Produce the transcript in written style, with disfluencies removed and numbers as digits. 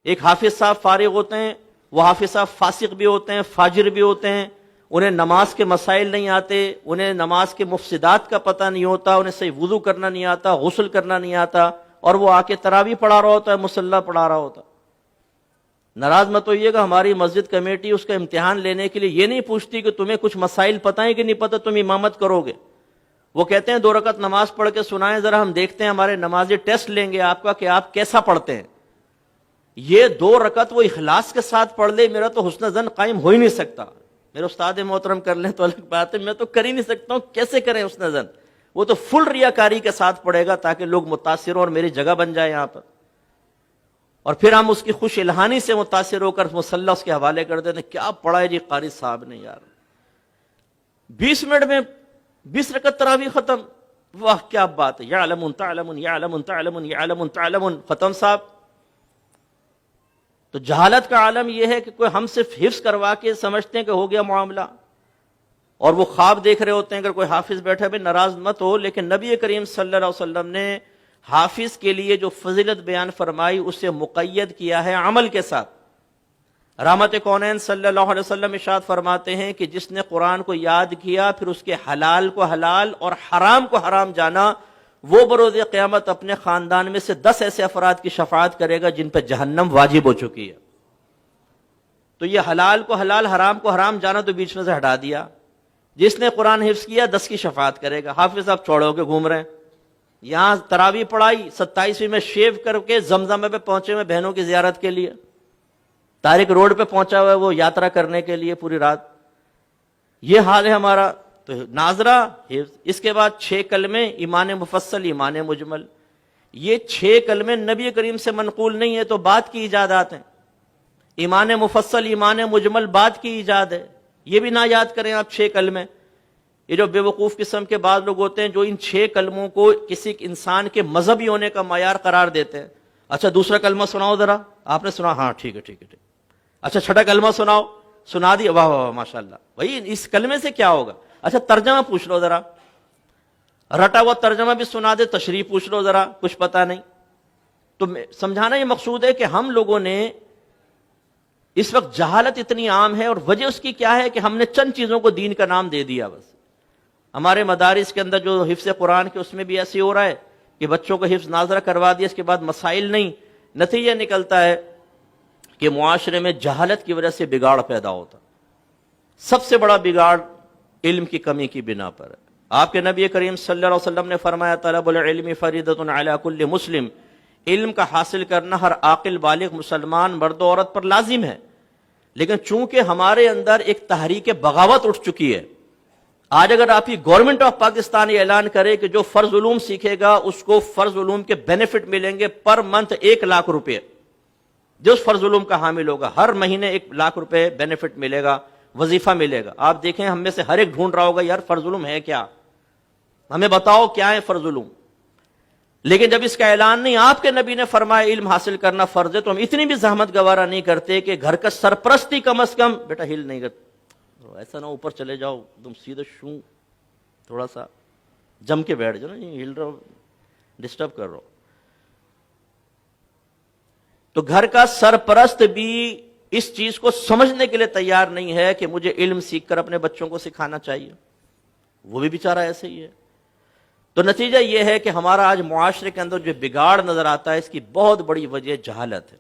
ایک حافظ صاحب فارغ ہوتے ہیں، وہ حافظ صاحب فاسق بھی ہوتے ہیں، فاجر بھی ہوتے ہیں، انہیں نماز کے مسائل نہیں آتے، انہیں نماز کے مفسدات کا پتہ نہیں ہوتا، انہیں صحیح وضو کرنا نہیں آتا، غسل کرنا نہیں آتا، اور وہ آ کے تراویح پڑھا رہا ہوتا ہے، مصلی پڑھا رہا ہوتا ہے۔ ناراض مت ہوئیے گا، ہماری مسجد کمیٹی اس کا امتحان لینے کے لیے یہ نہیں پوچھتی کہ تمہیں کچھ مسائل پتہ ہیں کہ نہیں پتہ، تم امامت کرو گے۔ وہ کہتے ہیں 2 رکعت نماز پڑھ کے سنائیں ذرا، ہم دیکھتے ہیں، ہمارے نمازی ٹیسٹ لیں گے آپ کا کہ آپ کیسا پڑھتے ہیں۔ یہ 2 رکعت وہ اخلاص کے ساتھ پڑھ لے، میرا تو حسن ظن قائم ہو ہی نہیں سکتا۔ میرے استاد محترم کر لیں تو الگ بات ہے، میں تو کر ہی نہیں سکتا ہوں، کیسے کریں حسن ظن؟ وہ تو فل ریاکاری کے ساتھ پڑھے گا تاکہ لوگ متاثر ہوں اور میری جگہ بن جائے یہاں پر، اور پھر ہم اس کی خوش الہانی سے متاثر ہو کر مصلی اس کے حوالے کر دیتے ہیں، کیا پڑھا ہے جی قاری صاحب نے یار، 20 منٹ میں 20 رکعت تراویح ختم، واہ کیا بات ہے، یعلمون تعلمون یعلمون تعلمون یعلمون تعلمون، ختم صاحب۔ تو جہالت کا عالم یہ ہے کہ کوئی ہم صرف حفظ کروا کے سمجھتے ہیں کہ ہو گیا معاملہ، اور وہ خواب دیکھ رہے ہوتے ہیں۔ اگر کوئی حافظ بیٹھا بھی ناراض مت ہو، لیکن نبی کریم صلی اللہ علیہ وسلم نے حافظ کے لیے جو فضیلت بیان فرمائی اسے مقید کیا ہے عمل کے ساتھ۔ رحمت کونین صلی اللہ علیہ وسلم ارشاد فرماتے ہیں کہ جس نے قرآن کو یاد کیا پھر اس کے حلال کو حلال اور حرام کو حرام جانا، وہ بروز قیامت اپنے خاندان میں سے 10 ایسے افراد کی شفاعت کرے گا جن پہ جہنم واجب ہو چکی ہے۔ تو یہ حلال کو حلال، حرام کو حرام جانا تو بیچ میں سے ہٹا دیا۔ جس نے قرآن حفظ کیا 10 کی شفاعت کرے گا۔ حافظ صاحب چوڑے ہو کے گھوم رہے ہیں، یہاں تراویح پڑھائی، 27ویں میں شیو کر کے زمزم پہ پہنچے ہوئے بہنوں کی زیارت کے لیے، طارق روڈ پہ پہنچا ہوا ہے وہ یاترا کرنے کے لیے پوری رات۔ یہ حال ہے ہمارا۔ تو ناظرہ حفظ، اس کے بعد 6 کلمے، ایمان مفصل، ایمان مجمل۔ یہ 6 کلمے نبی کریم سے منقول نہیں ہے، تو بعد کی ایجادات ہیں۔ ایمان مفصل، ایمان مجمل بعد کی ایجاد ہے، یہ بھی نہ یاد کریں آپ 6 کلمے۔ یہ جو بے وقوف قسم کے بعض لوگ ہوتے ہیں جو ان 6 کلموں کو کسی انسان کے مذہبی ہونے کا معیار قرار دیتے ہیں۔ اچھا دوسرا کلمہ سناؤ ذرا، آپ نے سنا؟ ہاں ٹھیک ہے ٹھیک ہے ٹھیک۔ اچھا چھٹا کلمہ سناؤ، سنا دیا، واہ واہ ماشاء اللہ، بھائی اس کلمے سے کیا ہوگا؟ اچھا ترجمہ پوچھ لو ذرا، رٹا ہوا ترجمہ بھی سنا دے، تشریح پوچھ لو ذرا، کچھ پتہ نہیں۔ تو سمجھانا یہ مقصود ہے کہ ہم لوگوں نے اس وقت جہالت اتنی عام ہے، اور وجہ اس کی کیا ہے کہ ہم نے چند چیزوں کو دین کا نام دے دیا بس۔ ہمارے مدارس کے اندر جو حفظ قرآن کے اس میں بھی ایسے ہو رہا ہے کہ بچوں کو حفظ ناظرہ کروا دیا، اس کے بعد مسائل نہیں۔ نتیجہ نکلتا ہے کہ معاشرے میں جہالت کی وجہ سے بگاڑ پیدا ہوتا۔ سب سے بڑا بگاڑ علم کی کمی کی بنا پر ہے۔ آپ کے نبی کریم صلی اللہ علیہ وسلم نے فرمایا طلب العلم فریضۃ علی کل مسلم، علم کا حاصل کرنا ہر عاقل بالغ مسلمان مرد و عورت پر لازم ہے۔ لیکن چونکہ ہمارے اندر ایک تحریک بغاوت اٹھ چکی ہے، آج اگر آپ کی گورنمنٹ آف پاکستان یہ اعلان کرے کہ جو فرض علوم سیکھے گا اس کو فرض علوم کے بینیفٹ ملیں گے پر منتھ 1 لاکھ روپے، جو اس فرض علوم کا حامل ہوگا ہر مہینے 1 لاکھ روپے بینیفٹ ملے گا، وظیفہ ملے گا۔ آپ دیکھیں ہم میں سے ہر ایک ڈھونڈ رہا ہوگا یار فرض علوم ہے کیا، ہمیں بتاؤ کیا ہے فرض علوم۔ لیکن جب اس کا اعلان نہیں، آپ کے نبی نے فرمایا علم حاصل کرنا فرض ہے، تو ہم اتنی بھی زحمت گوارا نہیں کرتے کہ گھر کا سرپرستی کم از کم، بیٹا ہل نہیں کرتے، ایسا نہ اوپر چلے جاؤ تم سیدھے شوں، تھوڑا سا جم کے بیٹھ جاؤ، نہیں ہل رہا ڈسٹرب کر رہا ہو۔ تو گھر کا سرپرست بھی اس چیز کو سمجھنے کے لیے تیار نہیں ہے کہ مجھے علم سیکھ کر اپنے بچوں کو سکھانا چاہیے، وہ بھی بیچارہ ایسے ہی ہے۔ تو نتیجہ یہ ہے کہ ہمارا آج معاشرے کے اندر جو بگاڑ نظر آتا ہے اس کی بہت بڑی وجہ جہالت ہے۔